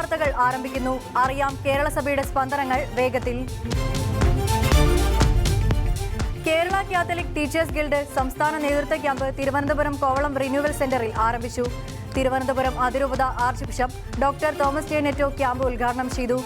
വാർത്തകൾ ആരംഭിക്കുന്നു. അറിയാം കേരള സഭയുടെ സ്പന്ദനങ്ങൾ വേഗത്തിൽ. കേരള കാത്തലിക് ടീച്ചേഴ്സ് ഗിൽഡ് സംസ്ഥാന നേതൃത്വ ക്യാമ്പ് തിരുവനന്തപുരം കോവളം റിന്യൂവൽ സെന്ററിൽ ആരംഭിച്ചു. തിരുവനന്തപുരം അതിരൂപത arch bishop doctor Thomas J Netto camp ഉദ്ഘാടനം ചെയ്തു.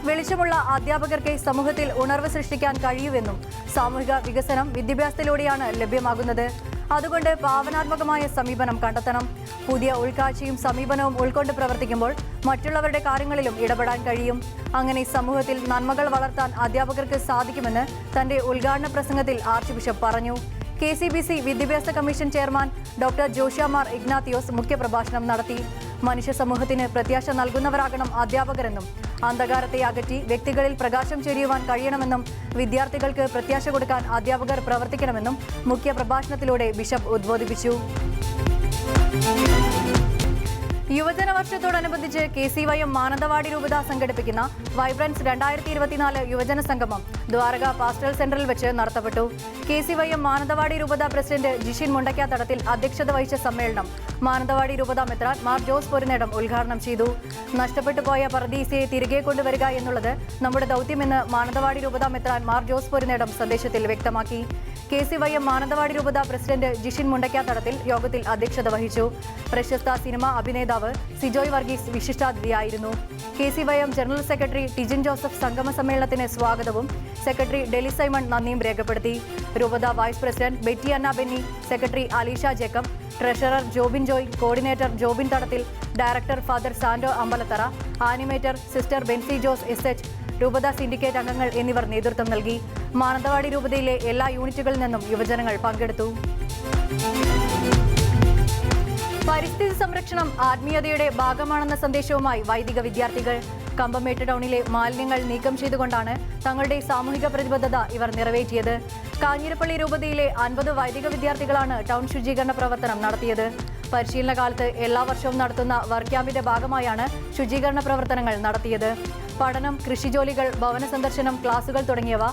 വെളിച്ചമുള്ള അധ്യാപകർക്ക് സമൂഹത്തിൽ ഉണർവ് സൃഷ്ടിക്കാൻ കഴിയുമെന്നും സാമൂഹിക വികസനം വിദ്യാഭ്യാസത്തിലൂടെയാണ് ലഭ്യമാകുന്നത്. അതുകൊണ്ട് ഭാവനാത്മകമായ സമീപനം കണ്ടെത്തണം. പുതിയ ഉൾക്കാഴ്ചയും സമീപനവും ഉൾക്കൊണ്ട് പ്രവർത്തിക്കുമ്പോൾ മറ്റുള്ളവരുടെ കാര്യങ്ങളിലും ഇടപെടാൻ കഴിയും. അങ്ങനെ സമൂഹത്തിൽ നന്മകൾ വളർത്താൻ അധ്യാപകർക്ക് സാധിക്കുമെന്ന് തന്റെ ഉദ്ഘാടന പ്രസംഗത്തിൽ ആർച്ച് ബിഷപ്പ് പറഞ്ഞു. KCBC വിദ്യാഭ്യാസ commission chairman doctor Joshua Mar Ignathios മുഖ്യപ്രഭാഷണം നടത്തി. മനുഷ്യ സമൂഹത്തിന് പ്രത്യാശ നൽകുന്നവരാകണം അധ്യാപകരെന്നും അന്ധകാരത്തെ അകറ്റി വ്യക്തികളിൽ പ്രകാശം ചൊരിയുവാൻ കഴിയണമെന്നും വിദ്യാർത്ഥികൾക്ക് പ്രത്യാശ കൊടുക്കാൻ അധ്യാപകർ പ്രവർത്തിക്കണമെന്നും മുഖ്യപ്രഭാഷണത്തിലൂടെ ബിഷപ്പ് ഉദ്ബോധിപ്പിച്ചു. യുവജന വർഷത്തോടനുബന്ധിച്ച് KCYM മാനന്തവാടി രൂപത സംഘടിപ്പിക്കുന്ന വൈബ്രൻസ് 2024 യുവജന സംഗമം ദ്വാരക പാസ്റ്റൽ സെന്ററിൽ വെച്ച് നടത്തപ്പെട്ടു. KCYM മാനന്തവാടി രൂപത പ്രസിഡന്റ് ജിഷിൻ മുണ്ടയ്ക്കാത്തടത്തിൽ അധ്യക്ഷത വഹിച്ച സമ്മേളനം മാനന്തവാടി രൂപത മെത്രാൻ മാർ ജോസ് പൊരുന്നേടം ഉദ്ഘാടനം ചെയ്തു. നഷ്ടപ്പെട്ടു പോയ പറുദീസയെ തിരികെ കൊണ്ടുവരിക എന്നുള്ളത് നമ്മുടെ ദൗത്യമെന്ന് മാനന്തവാടി രൂപത മെത്രാൻ മാർ ജോസ് പൊരുന്നേടം സന്ദേശത്തിൽ വ്യക്തമാക്കി. KCYM മാനന്തവാടി രൂപത പ്രസിഡന്റ് ജിഷിൻ മുണ്ടയ്ക്കാത്തടത്തിൽ യോഗത്തിൽ അധ്യക്ഷത വഹിച്ചു. പ്രശസ്ത സിനിമാ അഭിനേതാവ് സിജോയ് വർഗീസ് വിശിഷ്ടാതിഥിയായിരുന്നു. KCYM general secretary Tijin Joseph സംഗമ സമ്മേളനത്തിന് സ്വാഗതവും സെക്രട്ടറി ഡെലി സൈമൺ നന്ദിയും രേഖപ്പെടുത്തി. രൂപത vice president Betty Anna Benny, secretary Alisha Jacob, treasurer Jobin Joy, coordinator Jobin Thadathil, director father Sando Ambalatharra, animator sister Benzy Jose SH, രൂപത സിൻഡിക്കേറ്റ് അംഗങ്ങൾ എന്നിവർ നേതൃത്വം നൽകി. മാനന്തവാടി രൂപതയിലെ എല്ലാ യൂണിറ്റുകളിൽ നിന്നും യുവജനങ്ങൾ പങ്കെടുത്തു. പരിസ്ഥിതി സംരക്ഷണം ആത്മീയതയുടെ ഭാഗമാണെന്ന സന്ദേശവുമായി വൈദിക വിദ്യാർത്ഥികൾ. കമ്പമേട്ട് ടൗണിലെ മാലിന്യങ്ങൾ നീക്കം ചെയ്തുകൊണ്ടാണ് തങ്ങളുടെ സാമൂഹിക പ്രതിബദ്ധത ഇവർ നിറവേറ്റിയത്. കാഞ്ഞിരപ്പള്ളി രൂപതയിലെ 50 വൈദിക വിദ്യാർത്ഥികളാണ് ടൗൺ ശുചീകരണ പ്രവർത്തനം നടത്തിയത്. പരിശീലന കാലത്ത് എല്ലാ വർഷവും നടത്തുന്ന വർക്ക് ക്യാമ്പിന്റെ ഭാഗമായാണ് ശുചീകരണ പ്രവർത്തനങ്ങൾ നടത്തിയത്. പഠനം, കൃഷിജോലികൾ, ഭവന സന്ദർശനം, ക്ലാസുകൾ തുടങ്ങിയവ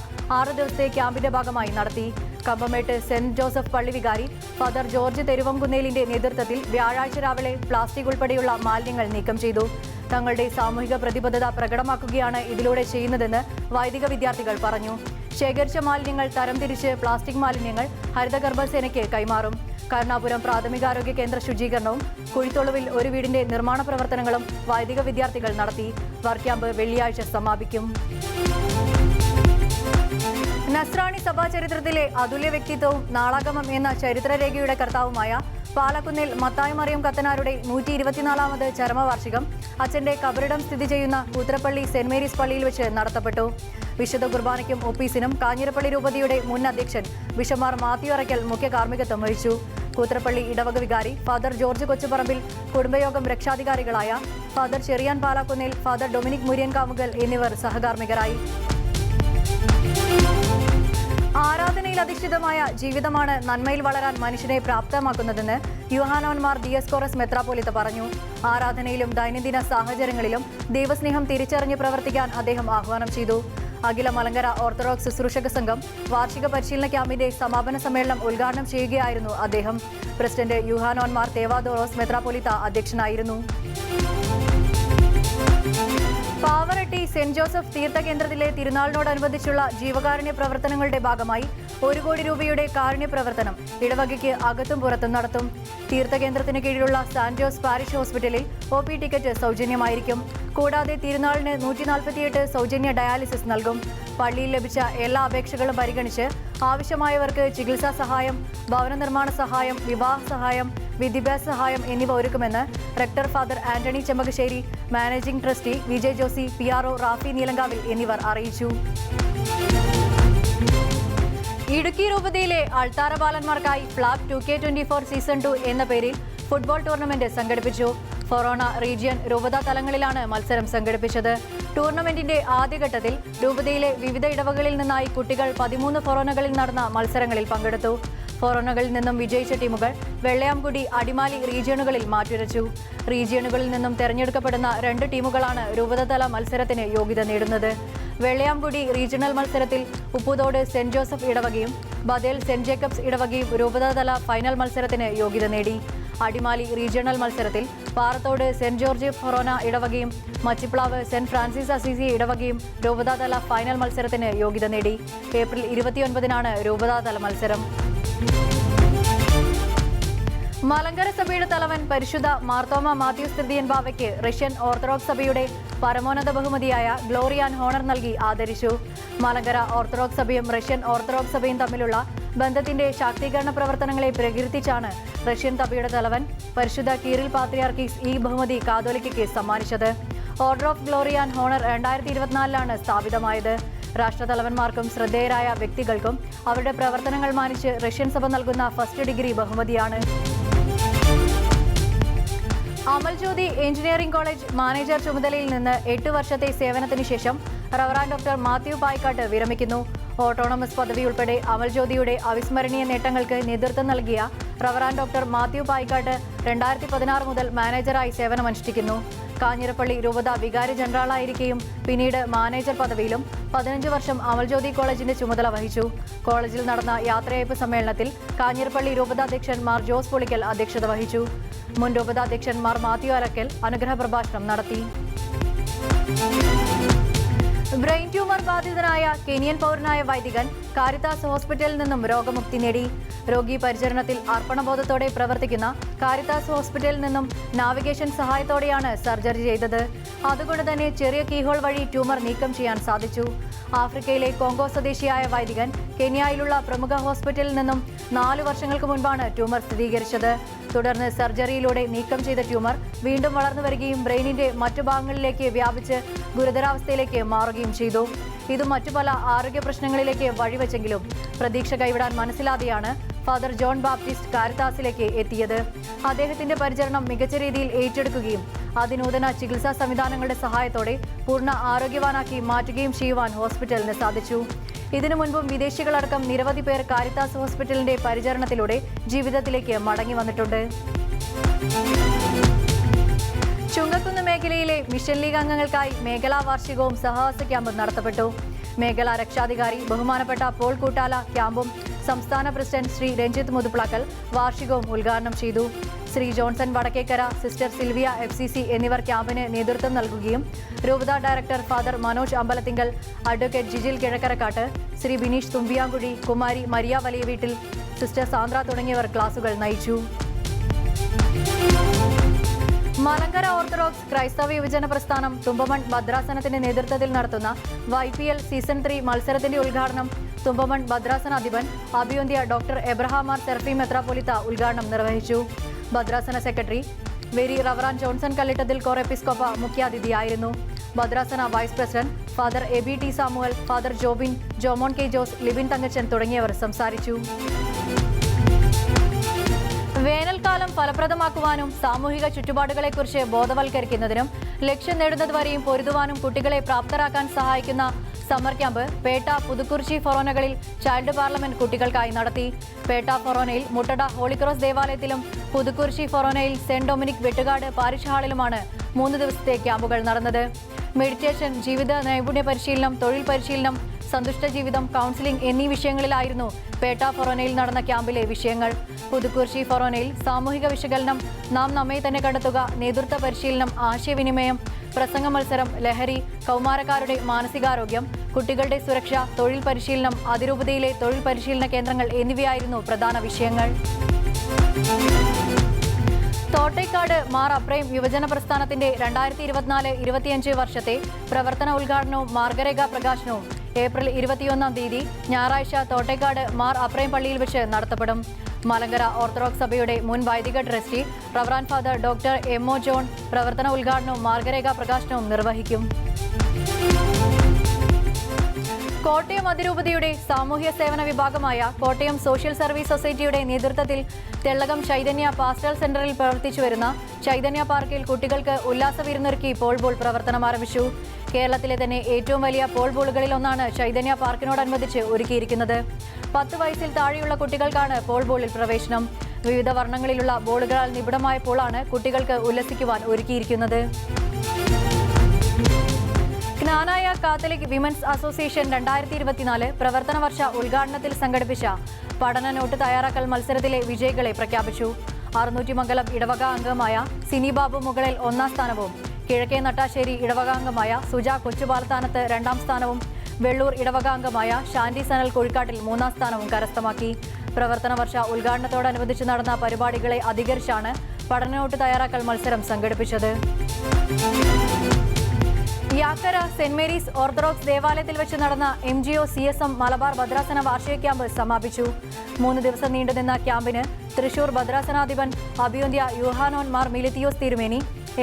6 ദിവസത്തെ ക്യാമ്പിന്റെ ഭാഗമായി നടത്തി. കമ്പമേട്ട് സെന്റ് ജോസഫ് പള്ളി വികാരി ഫാദർ ജോർജ് തെരുവംകുന്നേലിന്റെ നേതൃത്വത്തിൽ വ്യാഴാഴ്ച രാവിലെ പ്ലാസ്റ്റിക് ഉൾപ്പെടെയുള്ള മാലിന്യങ്ങൾ നീക്കം ചെയ്തു. തങ്ങളുടെ സാമൂഹിക പ്രതിബദ്ധത പ്രകടമാക്കുകയാണ് ഇതിലൂടെ ചെയ്യുന്നതെന്ന് വൈദിക വിദ്യാർത്ഥികൾ പറഞ്ഞു. ശേഖരിച്ച മാലിന്യങ്ങൾ തരംതിരിച്ച് പ്ലാസ്റ്റിക് മാലിന്യങ്ങൾ ഹരിതകർമ്മസേനയ്ക്ക് കൈമാറും. കരുണാപുരം പ്രാഥമികാരോഗ്യ കേന്ദ്ര ശുചീകരണവും കുഴിത്തൊളുവിൽ ഒരു വീടിന്റെ നിർമ്മാണ പ്രവർത്തനങ്ങളും വൈദിക വിദ്യാർത്ഥികൾ നടത്തി. വർക്ക് ക്യാമ്പ് വെള്ളിയാഴ്ച സമാപിക്കും. നസ്രാണി സഭാ ചരിത്രത്തിലെ അതുല്യ വ്യക്തിത്വവും നാളാഗമം എന്ന ചരിത്രരേഖയുടെ കർത്താവുമായ പാലക്കുന്നിൽ മത്തായി മറിയം കത്തനാരുടെ 124ാമത് ചരമവാർഷികം അച്ഛന്റെ കബറിടം സ്ഥിതി ചെയ്യുന്ന കൂത്രപ്പള്ളി സെന്റ് മേരീസ് പള്ളിയിൽ വെച്ച് നടത്തപ്പെട്ടു. വിശുദ്ധ കുർബാനയ്ക്കും ഒപ്പീസിനും കാഞ്ഞിരപ്പള്ളി രൂപതയുടെ മുൻ അധ്യക്ഷൻ ബിഷമാർ മാത്യു അറയ്ക്കൽ മുഖ്യ കാർമ്മികത്വം വഹിച്ചു. കൂത്രപ്പള്ളി ഇടവക വികാരി ഫാദർ ജോർജ് കൊച്ചുപറമ്പിൽ, കുടുംബയോഗം രക്ഷാധികാരികളായ ഫാദർ ചെറിയാൻ പാലാക്കുന്നിൽ, ഫാദർ ഡൊമിനിക് മുരിയൻ കാമുകൽ എന്നിവർ സഹകാർമ്മികരായി. ആരാധനയിൽ അധിഷ്ഠിതമായ ജീവിതമാണ് നന്മയിൽ വളരാൻ മനുഷ്യനെ പ്രാപ്തമാക്കുന്നതെന്ന് യോഹാനോൻ മാർ ദിയസ്കോറസ് മെത്രാപ്പോലിത്ത പറഞ്ഞു. ആരാധനയിലും ദൈനംദിന സാഹചര്യങ്ങളിലും ദൈവസ്നേഹം തിരിച്ചറിഞ്ഞ് പ്രവർത്തിക്കാൻ അദ്ദേഹം ആഹ്വാനം ചെയ്തു. അഖില മലങ്കര ഓർത്തഡോക്സ് ശുശ്രൂഷക സംഘം വാർഷിക പരിശീലന ക്യാമ്പിന്റെ സമാപന സമ്മേളനം ഉദ്ഘാടനം ചെയ്യുകയായിരുന്നു അദ്ദേഹം. പ്രസിഡന്റ് യോഹാനോൻ മാർ തേവാദോറോസ് മെത്രാപ്പോലിത്ത അധ്യക്ഷനായിരുന്നു. പാവറട്ടി സെന്റ് ജോസഫ് തീർത്ഥകേന്ദ്രത്തിലെ തിരുനാളിനോടനുബന്ധിച്ചുള്ള ജീവകാരുണ്യ പ്രവർത്തനങ്ങളുടെ ഭാഗമായി 1 കോടി രൂപയുടെ കാരുണ്യ പ്രവർത്തനം ഇടവകയ്ക്ക് അകത്തും പുറത്തും നടത്തും. തീർത്ഥകേന്ദ്രത്തിന് കീഴിലുള്ള സാന്റ് ജോസ് പാരിഷ് ഹോസ്പിറ്റലിൽ OP ടിക്കറ്റ് സൗജന്യമായിരിക്കും. കൂടാതെ തിരുനാളിന് 148 സൗജന്യ ഡയാലിസിസ് നൽകും. പള്ളിയിൽ ലഭിച്ച എല്ലാ അപേക്ഷകളും പരിഗണിച്ച് ആവശ്യമായവർക്ക് ചികിത്സാ സഹായം, ഭവന നിർമ്മാണ സഹായം, വിവാഹ സഹായം, വിദ്യാഭ്യാസ സഹായം എന്നിവ ഒരുക്കുമെന്ന് rector father Antony Chembakassery, managing trustee Vijay Josy, PRO Rafi Neelankavil എന്നിവർ അറിയിച്ചു. ഇടുക്കി രൂപതയിലെ അൾത്താര ബാലന്മാർക്കായി ഫ്ലാഗ് 2K24 സീസൺ 2 എന്ന പേരിൽ ഫുട്ബോൾ ടൂർണമെന്റ് സംഘടിപ്പിച്ചു. ഫൊറോണ റീജിയൻ രൂപതാ തലങ്ങളിലാണ് മത്സരം സംഘടിപ്പിച്ചത്. ടൂർണമെന്റിന്റെ ആദ്യഘട്ടത്തിൽ രൂപതയിലെ വിവിധ ഇടവകളിൽ നിന്നായി കുട്ടികൾ 13 ഫൊറോണകളിൽ നടന്ന മത്സരങ്ങളിൽ പങ്കെടുത്തു. ഫൊറോണകളിൽ നിന്നും വിജയിച്ച ടീമുകൾ വെള്ളയാംകുടി, അടിമാലി റീജിയണുകളിൽ മാറ്റുരച്ചു. റീജിയണുകളിൽ നിന്നും തെരഞ്ഞെടുക്കപ്പെടുന്ന 2 ടീമുകളാണ് രൂപതാതല മത്സരത്തിന് യോഗ്യത നേടുന്നത്. വെള്ളയാംകുടി റീജിയണൽ മത്സരത്തിൽ ഉപ്പുതോട് സെന്റ് ജോസഫ് ഇടവകയും ബദേൽ സെന്റ് ജേക്കബ്സ് ഇടവകയും രൂപതാതല ഫൈനൽ മത്സരത്തിന് യോഗ്യത നേടി. അടിമാലി റീജിയണൽ മത്സരത്തിൽ പാറത്തോട് സെന്റ് ജോർജ് ഫൊറോന ഇടവകയും മച്ചിപ്ലാവ് സെന്റ് ഫ്രാൻസിസ് അസീസി ഇടവകയും രൂപതാതല ഫൈനൽ മത്സരത്തിന് യോഗ്യത നേടി. ഏപ്രിൽ 29-നാണ് രൂപതാതല മത്സരം. മലങ്കര സഭയുടെ തലവൻ പരിശുദ്ധ മാർത്തോമ മാത്യൂസ് തൃതീയൻ ബാവയ്ക്ക് റഷ്യൻ ഓർത്തഡോക്സ് സഭയുടെ പരമോന്നത ബഹുമതിയായ ഗ്ലോറി ആൻഡ് ഹോണർ നൽകി ആദരിച്ചു. മലങ്കര ഓർത്തഡോക്സ് സഭയും റഷ്യൻ ഓർത്തഡോക്സ് സഭയും തമ്മിലുള്ള ബന്ധത്തിന്റെ ശാക്തീകരണ പ്രവർത്തനങ്ങളെ പ്രകീർത്തിച്ചാണ് റഷ്യൻ സഭയുടെ തലവൻ പരിശുദ്ധ കീറിൽ പാത്രിയാർക്കീസ് ഈ ബഹുമതി കാതോലിക്കയ്ക്ക് സമ്മാനിച്ചത്. Order of glory and honour 2024-ലാണ് സ്ഥാപിതമായത്. രാഷ്ട്രതലവന്മാർക്കും ശ്രദ്ധേയരായ വ്യക്തികൾക്കും അവരുടെ പ്രവർത്തനങ്ങൾ മാനിച്ച് റഷ്യൻ സഭ നൽകുന്ന ഫസ്റ്റ് ഡിഗ്രി ബഹുമതിയാണ്. Amal Jyothi engineering college manager ചുമതലയിൽ നിന്ന് 8 വർഷത്തെ സേവനത്തിന് ശേഷം റവറാൻ ഡോക്ടർ മാത്യു പായിക്കാട്ട് വിരമിക്കുന്നു. ഓട്ടോണമസ് പദവി ഉൾപ്പെടെ അമൽ ജ്യോതിയുടെ അവിസ്മരണീയ നേട്ടങ്ങൾക്ക് നേതൃത്വം നൽകിയ റവറാൻ ഡോക്ടർ മാത്യു പായിക്കാട്ട് 2016 മുതൽ മാനേജറായി സേവനമനുഷ്ഠിക്കുന്നു. കാഞ്ഞിരപ്പള്ളി രൂപത വികാരി ജനറലായിരിക്കെയും പിന്നീട് മാനേജർ പദവിയിലും 15 വർഷം അമൽ ജ്യോതി കോളേജിന്റെ ചുമതല വഹിച്ചു. കോളേജിൽ നടന്ന യാത്രയയപ്പ് സമ്മേളനത്തിൽ കാഞ്ഞിരപ്പള്ളി രൂപതാധ്യക്ഷൻ മാർ ജോസ് പുളിക്കൽ അധ്യക്ഷത വഹിച്ചു. മുൻ രൂപതാധ്യക്ഷൻ മാർ മാത്യു അരക്കൽ അനുഗ്രഹ പ്രഭാഷണം നടത്തി. ബ്രെയിൻ ട്യൂമർ ബാധിതനായ കെനിയൻ പൗരനായ വൈദികൻ കാരിത്താസ് ഹോസ്പിറ്റലിൽ നിന്നും രോഗമുക്തി നേടി. രോഗി പരിചരണത്തിൽ അർപ്പണബോധത്തോടെ പ്രവർത്തിക്കുന്ന കാരിത്താസ് ഹോസ്പിറ്റലിൽ നിന്നും നാവിഗേഷൻ സഹായത്തോടെയാണ് സർജറി ചെയ്തത്. അതുകൊണ്ട് തന്നെ ചെറിയ കീഹോൾ വഴി ട്യൂമർ നീക്കം ചെയ്യാൻ സാധിച്ചു. ആഫ്രിക്കയിലെ കോങ്കോ സ്വദേശിയായ വൈദികൻ കെനിയയിലുള്ള പ്രമുഖ ഹോസ്പിറ്റലിൽ നിന്നും 4 വർഷങ്ങൾക്ക് മുൻപാണ് ട്യൂമർ സ്ഥിരീകരിച്ചത്. തുടർന്ന് സർജറിയിലൂടെ നീക്കം ചെയ്ത ട്യൂമർ വീണ്ടും വളർന്നു വരികയും ബ്രെയിനിന്റെ മറ്റു ഭാഗങ്ങളിലേക്ക് വ്യാപിച്ച് ഗുരുതരാവസ്ഥയിലേക്ക് മാറുകയും ചെയ്തു. ഇത് മറ്റു പല ആരോഗ്യ പ്രശ്നങ്ങളിലേക്ക് വഴിവെച്ചെങ്കിലും പ്രതീക്ഷ കൈവിടാൻ മനസ്സിലാതെയാണ് ഫാദർ ജോൺ ബാപ്റ്റിസ്റ്റ് കാരിത്താസിലേക്ക് എത്തിയത്. അദ്ദേഹത്തിന്റെ പരിചരണം മികച്ച രീതിയിൽ ഏറ്റെടുക്കുകയും അതിനൂതന ചികിത്സാ സംവിധാനങ്ങളുടെ സഹായത്തോടെ പൂർണ്ണ ആരോഗ്യവാനാക്കി മാറ്റുകയും ചെയ്യുവാൻ ഹോസ്പിറ്റലിന് സാധിച്ചു. ഇതിനു മുൻപും വിദേശികളടക്കം നിരവധി പേർ കാരിത്താസ് ഹോസ്പിറ്റലിന്റെ പരിചരണത്തിലൂടെ ജീവിതത്തിലേക്ക് മടങ്ങി വന്നിട്ടുണ്ട്. ചുങ്കക്കുന്ന് മേഖലയിലെ മിഷൻ ലീഗ് അംഗങ്ങൾക്കായി മേഖലാ വാർഷികവും സഹവാസ ക്യാമ്പും നടത്തപ്പെട്ടു. മേഖലാ രക്ഷാധികാരി ബഹുമാനപ്പെട്ട പോൾ കൂട്ടാല ക്യാമ്പും സംസ്ഥാന പ്രസിഡന്റ് ശ്രീ രഞ്ജിത്ത് മുതുപ്ലാക്കൽ വാർഷികവും ഉദ്ഘാടനം ചെയ്തു. ശ്രീ ജോൺസൺ വടക്കേക്കര, സിസ്റ്റർ സിൽവിയ FCC എന്നിവർ ക്യാമ്പിന് നേതൃത്വം നൽകുകയും രൂപത director father Manoj Ambalathinkal, advocate Jijil Kizhakkarakkattu, Shri Bineesh Thumbiyankuzhi, കുമാരി മരിയ വലിയ വീട്ടിൽ, സിസ്റ്റർ സാന്ദ്ര തുടങ്ങിയവർ ക്ലാസുകൾ നയിച്ചു. മലങ്കര ഓർത്തഡോക്സ് ക്രൈസ്തവ യുവജന പ്രസ്ഥാനം തുമ്പമൺ ഭദ്രാസനത്തിന്റെ നേതൃത്വത്തിൽ നടത്തുന്ന YPL സീസൺ 3 മത്സരത്തിന്റെ ഉദ്ഘാടനം തുമ്പമൺ ഭദ്രാസന അധിപൻ അഭിവന്ദ്യ ഡോക്ടർ എബ്രഹാം മാർ സെർഫി മെത്രാപ്പൊലിത്ത ഉദ്ഘാടനം നിർവഹിച്ചു. ഭദ്രാസന secretary very reverend Johnson Kallittathil Cor Episcopa മുഖ്യാതിഥിയായിരുന്നു. ഭദ്രാസന vice president father ABT Samuel, father Jobin, Jomon K Jose, Libin Thankachan തുടങ്ങിയവർ സംസാരിച്ചു. വേനൽക്കാലം ഫലപ്രദമാക്കുവാനും സാമൂഹിക ചുറ്റുപാടുകളെക്കുറിച്ച് ബോധവൽക്കരിക്കുന്നതിനും ലക്ഷ്യം നേടുന്നതുവരെയും പൊരുതുവാനും കുട്ടികളെ പ്രാപ്തരാക്കാൻ സഹായിക്കുന്ന സമ്മർ ക്യാമ്പ് പേട്ട, പുതുക്കുറിച്ചി ഫൊറോനകളിൽ ചൈൽഡ് പാർലമെന്റ് കുട്ടികൾക്കായി നടത്തി. പേട്ട ഫൊറോനയിൽ മുട്ടട ഹോളിക്രോസ് ദേവാലയത്തിലും പുതുക്കുറിച്ചി ഫൊറോനയിൽ സെന്റ് ഡൊമിനിക് വെട്ടുകാട് പാരിഷ് ഹാളിലുമാണ് 3 ദിവസത്തെ ക്യാമ്പുകൾ നടന്നത്. മെഡിറ്റേഷൻ, ജീവിത നൈപുണ്യ പരിശീലനം, തൊഴിൽ പരിശീലനം, സന്തുഷ്ട ജീവിതം, കൗൺസിലിംഗ് എന്നീ വിഷയങ്ങളിലായിരുന്നു പേട്ട ഫൊറോനയിൽ നടന്ന ക്യാമ്പിലെ വിഷയങ്ങൾ. പുതുക്കുറിച്ചി ഫൊറോനയിൽ സാമൂഹിക വിശകലനം, നാം നമ്മെ തന്നെ കണ്ടെത്തുക, നേതൃത്വ പരിശീലനം, ആശയവിനിമയം, പ്രസംഗ മത്സരം, ലഹരി, കൗമാരക്കാരുടെ മാനസികാരോഗ്യം, കുട്ടികളുടെ സുരക്ഷ, തൊഴിൽ പരിശീലനം, അതിരൂപതയിലെ തൊഴിൽ പരിശീലന കേന്ദ്രങ്ങൾ എന്നിവയായിരുന്നു പ്രധാന വിഷയങ്ങൾ. തോട്ടേക്കാട് മാർ അപ്രൈം യുവജന പ്രസ്ഥാനത്തിന്റെ 2024-25 വർഷത്തെ പ്രവർത്തന ഉദ്ഘാടനവും മാർഗരേഖ പ്രകാശനവും ഏപ്രിൽ 21-ാം തീയതി ഞായറാഴ്ച തോട്ടേക്കാട് മാർ അപ്രൈം പള്ളിയിൽ വെച്ച് നടത്തപ്പെടും. മലങ്കര ഓർത്തഡോക്സ് സഭയുടെ മുൻ വൈദിക trustee Reverend father doctor MO John പ്രവർത്തന ഉദ്ഘാടനവും മാർഗരേഖ പ്രകാശനവും നിർവഹിക്കും. കോട്ടയം അതിരൂപതയുടെ സാമൂഹ്യ സേവന വിഭാഗമായ കോട്ടയം സോഷ്യൽ സർവീസ് സൊസൈറ്റിയുടെ നേതൃത്വത്തിൽ തെള്ളകം ചൈതന്യ പാസ്റ്റൽ സെന്ററിൽ പ്രവർത്തിച്ചുവരുന്ന ചൈതന്യ പാർക്കിൽ കുട്ടികൾക്ക് ഉല്ലാസ വിരുന്നൊരുക്കി പോൾ ബോൾ പ്രവർത്തനം ആരംഭിച്ചു. കേരളത്തിലെ തന്നെ ഏറ്റവും വലിയ പോൾ ബോളുകളിൽ ഒന്നാണ് ചൈതന്യ പാർക്കിനോടനുബന്ധിച്ച് ഒരുക്കിയിരിക്കുന്നത്. 10 വയസ്സിൽ താഴെയുള്ള കുട്ടികൾക്കാണ് പോൾ ബോളിൽ പ്രവേശനം. വിവിധ വർണ്ണങ്ങളിലുള്ള ബോളുകളാൽ നിബിഡമായ പോളാണ് കുട്ടികൾക്ക് ഉല്ലസിക്കുവാൻ ഒരുക്കിയിരിക്കുന്നത്. ജ്ഞാനായ കാത്തലിക് വിമൻസ് അസോസിയേഷൻ 2024 പ്രവർത്തന വർഷ ഉദ്ഘാടനത്തിൽ സംഘടിപ്പിച്ച പഠന നോട്ട് തയ്യാറാക്കൽ മത്സരത്തിലെ വിജയികളെ പ്രഖ്യാപിച്ചു. ആറുന്നൂറ്റിമംഗലം ഇടവക അംഗമായ സിനി ബാബു മുകളിൽ 1ാം സ്ഥാനവും കിഴക്കേ നട്ടാശ്ശേരി ഇടവക അംഗമായ സുജ കൊച്ചുപാലത്താനത്ത് 2ാം സ്ഥാനവും വെള്ളൂർ ഇടവക അംഗമായ ഷാൻഡി സനൽ കൊഴിക്കാട്ടിൽ 3ാം സ്ഥാനവും കരസ്ഥമാക്കി. പ്രവർത്തന വർഷ ഉദ്ഘാടനത്തോടനുബന്ധിച്ച് നടന്ന പരിപാടികളെ അധികരിച്ചാണ് പഠനനോട്ട് തയ്യാറാക്കൽ മത്സരം സംഘടിപ്പിച്ചത്. യാക്കര സെന്റ് മേരീസ് ഓർത്തഡോക്സ് ദേവാലയത്തിൽ വെച്ച് നടന്ന MGO CSM മലബാർ ഭദ്രാസന വാർഷിക ക്യാമ്പ് സമാപിച്ചു. 3 ദിവസം നീണ്ടുനിന്ന ക്യാമ്പിന് തൃശൂർ ഭദ്രാസനാധിപൻ അഭിയോന്ത്യ യൂഹാനോൻ മാർ മിലിത്തിയോസ് തിരുമേനി,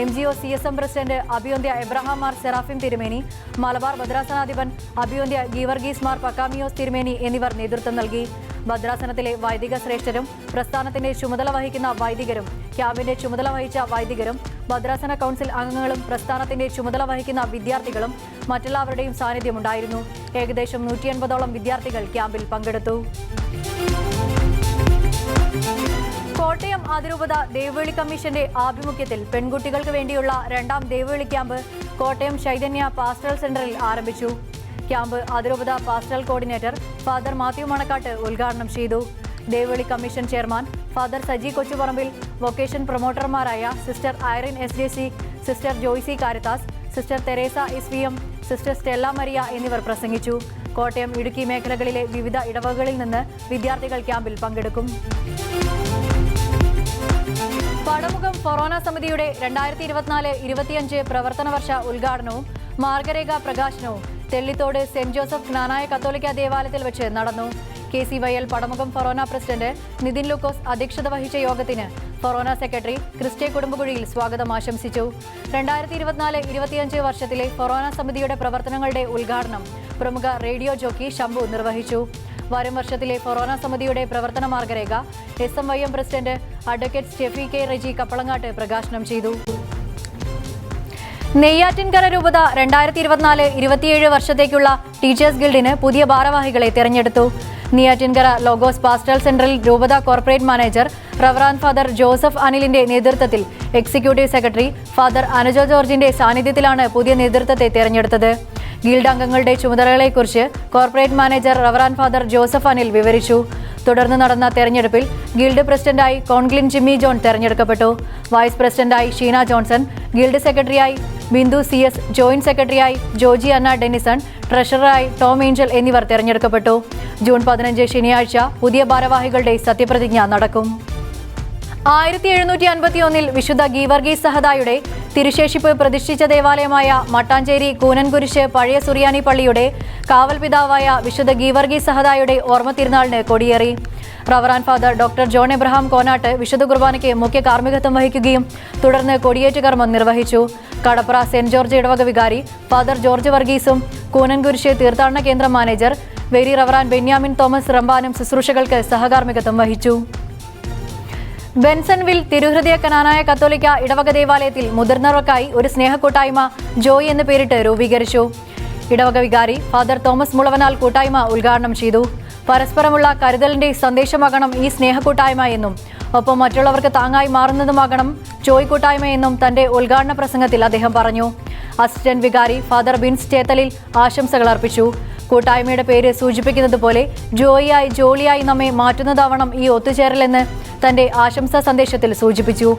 MGO CSM പ്രസിഡന്റ് അഭിയോന്ത്യ എബ്രഹാം മാർ സെറാഫിം തിരുമേനി, മലബാർ ഭദ്രാസനാധിപൻ അഭിയോന്ത്യ ഗീവർഗീസ് മാർ പക്കാമിയോസ് തിരുമേനി എന്നിവർ നേതൃത്വം നൽകി. ഭദ്രാസനത്തിലെ വൈദിക ശ്രേഷ്ഠരും പ്രസ്ഥാനത്തിന്റെ ചുമതല വഹിക്കുന്ന വൈദികരും ക്യാമ്പിന്റെ ചുമതല വഹിച്ച വൈദികരും ഭദ്രാസന കൗൺസിൽ അംഗങ്ങളും പ്രസ്ഥാനത്തിന്റെ ചുമതല വഹിക്കുന്ന വിദ്യാർത്ഥികളും മറ്റുള്ളവരുടെയും സാന്നിധ്യമുണ്ടായിരുന്നു. ഏകദേശം 180ഓളം വിദ്യാർത്ഥികൾ ക്യാമ്പിൽ പങ്കെടുത്തു. കോട്ടയം അതിരൂപത ദേവവിളി കമ്മീഷന്റെ ആഭിമുഖ്യത്തിൽ പെൺകുട്ടികൾക്ക് വേണ്ടിയുള്ള 2ാം ദേവവിളി ക്യാമ്പ് കോട്ടയം ചൈതന്യ പാസ്റ്ററൽ സെന്ററിൽ ആരംഭിച്ചു. ക്യാമ്പ് അതിരൂപത pastoral coordinator father Mathew Manakkattu ഉദ്ഘാടനം ചെയ്തു. ദേവവിളി commission chairman father Saji Kochuparambil, vocation പ്രൊമോട്ടർമാരായ sister Irene SJC, sister Joycy Caritas, sister Theresa SVM, sister Stella Maria എന്നിവർ പ്രസംഗിച്ചു. കോട്ടയം, ഇടുക്കി മേഖലകളിലെ വിവിധ ഇടവകകളിൽ നിന്ന് വിദ്യാർത്ഥികൾ ക്യാമ്പിൽ പങ്കെടുക്കും. പടമുഖം ഫൊറോന സമിതിയുടെ 2024-25 പ്രവർത്തന വർഷ ഉദ്ഘാടനവും മാർഗരേഖ പ്രകാശനവും തെള്ളിത്തോട് സെന്റ് ജോസഫ് ജ്ഞാനായ കത്തോലിക്ക ദേവാലയത്തിൽ വെച്ച് നടന്നു. KCYL പടമുഖം ഫൊറോന പ്രസിഡന്റ് നിതിൻ ലൂക്കോസ് അധ്യക്ഷത വഹിച്ച യോഗത്തിന് ഫൊറോന സെക്രട്ടറി ക്രിസ്റ്റേ കുടുംബകുഴിയിൽ സ്വാഗതം ആശംസിച്ചു. 2024-25 വർഷത്തിലെ ഫൊറോന സമിതിയുടെ പ്രവർത്തനങ്ങളുടെ ഉദ്ഘാടനം പ്രമുഖ റേഡിയോ ജോക്കി ശംഭു നിർവഹിച്ചു. വരും വർഷത്തിലെ ഫൊറോന സമിതിയുടെ പ്രവർത്തന മാർഗരേഖ SMYM president advocate Steffi K. Reji Kappalangattu പ്രകാശനം ചെയ്തു. നെയ്യാറ്റിൻകര രൂപത 2024-27 വർഷത്തേക്കുള്ള ടീച്ചേഴ്സ് ഗിൽഡിന് പുതിയ ഭാരവാഹികളെ തെരഞ്ഞെടുത്തു. നെയ്യാറ്റിൻകര ലോഗോസ് പാസ്റ്ററൽ സെന്ററിൽ രൂപത corporate manager reverend father Joseph അനിലിന്റെ നേതൃത്വത്തിൽ എക്സിക്യൂട്ടീവ് സെക്രട്ടറി ഫാദർ അനുജോ ജോർജിന്റെ സാന്നിധ്യത്തിലാണ് പുതിയ നേതൃത്വത്തെ തെരഞ്ഞെടുത്തത്. ഗിൽഡ് അംഗങ്ങളുടെ ചുമതലകളെക്കുറിച്ച് corporate manager reverend father Joseph Anil വിവരിച്ചു. തുടർന്ന് നടന്ന തെരഞ്ഞെടുപ്പിൽ ഗിൽഡ് പ്രസിഡന്റായി കോൺഗ്ലിൻ ജിമ്മി ജോൺ തെരഞ്ഞെടുക്കപ്പെട്ടു. വൈസ് പ്രസിഡന്റായി ഷീന ജോൺസൺ, ഗിൽഡ് സെക്രട്ടറിയായി ബിന്ദു CS, ജോയിന്റ് സെക്രട്ടറിയായി ജോജി അന്ന ഡെന്നിസൺ, ട്രഷററായി ടോം ഏഞ്ചൽ എന്നിവർ തെരഞ്ഞെടുക്കപ്പെട്ടു. ജൂൺ 15 ശനിയാഴ്ച പുതിയ ഭാരവാഹികളുടെ സത്യപ്രതിജ്ഞ നടക്കും. 1751 വിശുദ്ധ ഗീവർഗീസ് സഹദായുടെ തിരുശേഷിപ്പ് പ്രതിഷ്ഠിച്ച ദേവാലയമായ മട്ടാഞ്ചേരി കൂനൻകുരിശ് പഴയ സുറിയാനി പള്ളിയുടെ കാവൽ പിതാവായ വിശുദ്ധ ഗീവർഗീസ് സഹദായുടെ ഓർമ്മ തിരുനാളിന് കൊടിയേറി. Reverend father doctor John Abraham Konattu വിശുദ്ധ കുർബാനയ്ക്ക് മുഖ്യ കാർമ്മികത്വം വഹിക്കുകയും തുടർന്ന് കൊടിയേറ്റ് കർമ്മം നിർവഹിച്ചു. കടപ്ര സെന്റ് ജോർജ് ഇടവക വികാരി ഫാദർ ജോർജ് വർഗീസും കൂനൻകുരിശ് തീർത്ഥാടന കേന്ദ്രം manager very reverend Benyamin Thomas റംബാനും ശുശ്രൂഷകൾക്ക് സഹകാർമ്മികത്വം വഹിച്ചു. ബെൻസൺവിൽ തിരുഹൃദയ കനാനായ കത്തോലിക്ക ഇടവക ദേവാലയത്തിൽ മുതിർന്നവർക്കായി ഒരു സ്നേഹക്കൂട്ടായ്മ ജോയ് എന്ന് പേരിട്ട് രൂപീകരിച്ചു. ഇടവക വികാരി ഫാദർ തോമസ് മുളവനാൽ കൂട്ടായ്മ ഉദ്ഘാടനം ചെയ്തു. പരസ്പരമുള്ള കരുതലിന്റെ സന്ദേശമാകണം ഈ സ്നേഹക്കൂട്ടായ്മ എന്നും ഒപ്പം മറ്റുള്ളവർക്ക് താങ്ങായി മാറുന്നതുമാകണം ജോയ് കൂട്ടായ്മ എന്നും തന്റെ ഉദ്ഘാടന പ്രസംഗത്തിൽ അദ്ദേഹം പറഞ്ഞു. അസിസ്റ്റന്റ് വികാരി ഫാദർ ബിൻസ് ചേത്തലിൽ ആശംസകൾ അർപ്പിച്ചു. കൂട്ടായ്മയുടെ പേര് സൂചിപ്പിക്കുന്നത് പോലെ ജോയിയായി ജോളിയായി നമ്മെ മാറ്റുന്നതാവണം ഈ ഒത്തുചേരലെന്ന് തന്റെ ആശംസാ സന്ദേശത്തിൽ സൂചിപ്പിച്ചു.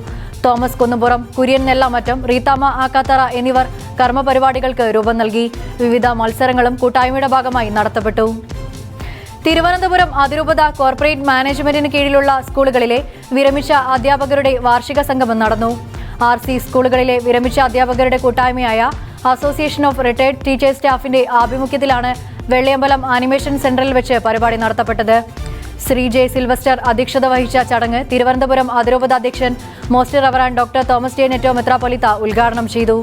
തോമസ് കുന്നുപുറം, കുര്യൻ നെല്ലാമറ്റം, റീത്താമ ആക്കാത്തറ എന്നിവർ കർമ്മപരിപാടികൾക്ക് രൂപം നൽകി. വിവിധ മത്സരങ്ങളും കൂട്ടായ്മയുടെ ഭാഗമായി നടത്തപ്പെട്ടു. തിരുവനന്തപുരം അതിരൂപത കോർപ്പറേറ്റ് മാനേജ്മെന്റിന് കീഴിലുള്ള സ്കൂളുകളിലെ വിരമിച്ച അധ്യാപകരുടെ വാർഷിക സംഗമം നടന്നു. RC സ്കൂളുകളിലെ വിരമിച്ച അധ്യാപകരുടെ കൂട്ടായ്മയായ അസോസിയേഷൻ ഓഫ് റിട്ടയർഡ് ടീച്ചേഴ്സ് സ്റ്റാഫിന്റെ ആഭിമുഖ്യത്തിലാണ് വെള്ളിയമ്പലം ആനിമേഷൻ സെന്ററിൽ വെച്ച് പരിപാടി നടത്തപ്പെട്ടത്. ശ്രീ ജെ സിൽവസ്റ്റർ അധ്യക്ഷത വഹിച്ച ചടങ്ങ് തിരുവനന്തപുരം അതിരൂപത അധ്യക്ഷൻ മോസ്റ്റർ റവറാൻ ഡോക്ടർ തോമസ് J. നെറ്റോ മെത്രാപ്പൊലീത്ത ഉദ്ഘാടനം ചെയ്തു.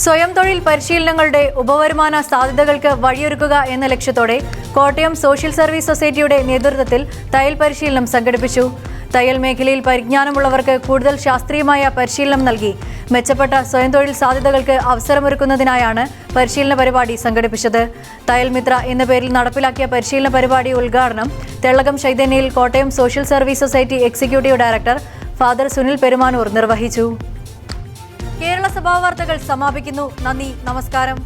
സ്വയം തൊഴിൽ പരിശീലനങ്ങളുടെ ഉപവരുമാന സാധ്യതകൾക്ക് വഴിയൊരുക്കുക എന്ന ലക്ഷ്യത്തോടെ കോട്ടയം സോഷ്യൽ സർവീസ് സൊസൈറ്റിയുടെ നേതൃത്വത്തിൽ തയ്യൽ പരിശീലനം സംഘടിപ്പിച്ചു. തയ്യൽ മേഖലയിൽ പരിജ്ഞാനമുള്ളവർക്ക് കൂടുതൽ ശാസ്ത്രീയമായ പരിശീലനം നൽകി മെച്ചപ്പെട്ട സ്വയം തൊഴിൽ സാധ്യതകൾക്ക് അവസരമൊരുക്കുന്നതിനായാണ് പരിശീലന പരിപാടി സംഘടിപ്പിച്ചത്. തയ്യൽ മിത്ര എന്ന പേരിൽ നടപ്പിലാക്കിയ പരിശീലന പരിപാടി ഉദ്ഘാടനം തെള്ളകം ചൈതന്യയിൽ Kottayam social service society executive director father Sunil Perumanoor നിർവഹിച്ചു. കേരള സഭാ വാർത്തകൾ സമാപിക്കുന്നു. നന്ദി, നമസ്കാരം.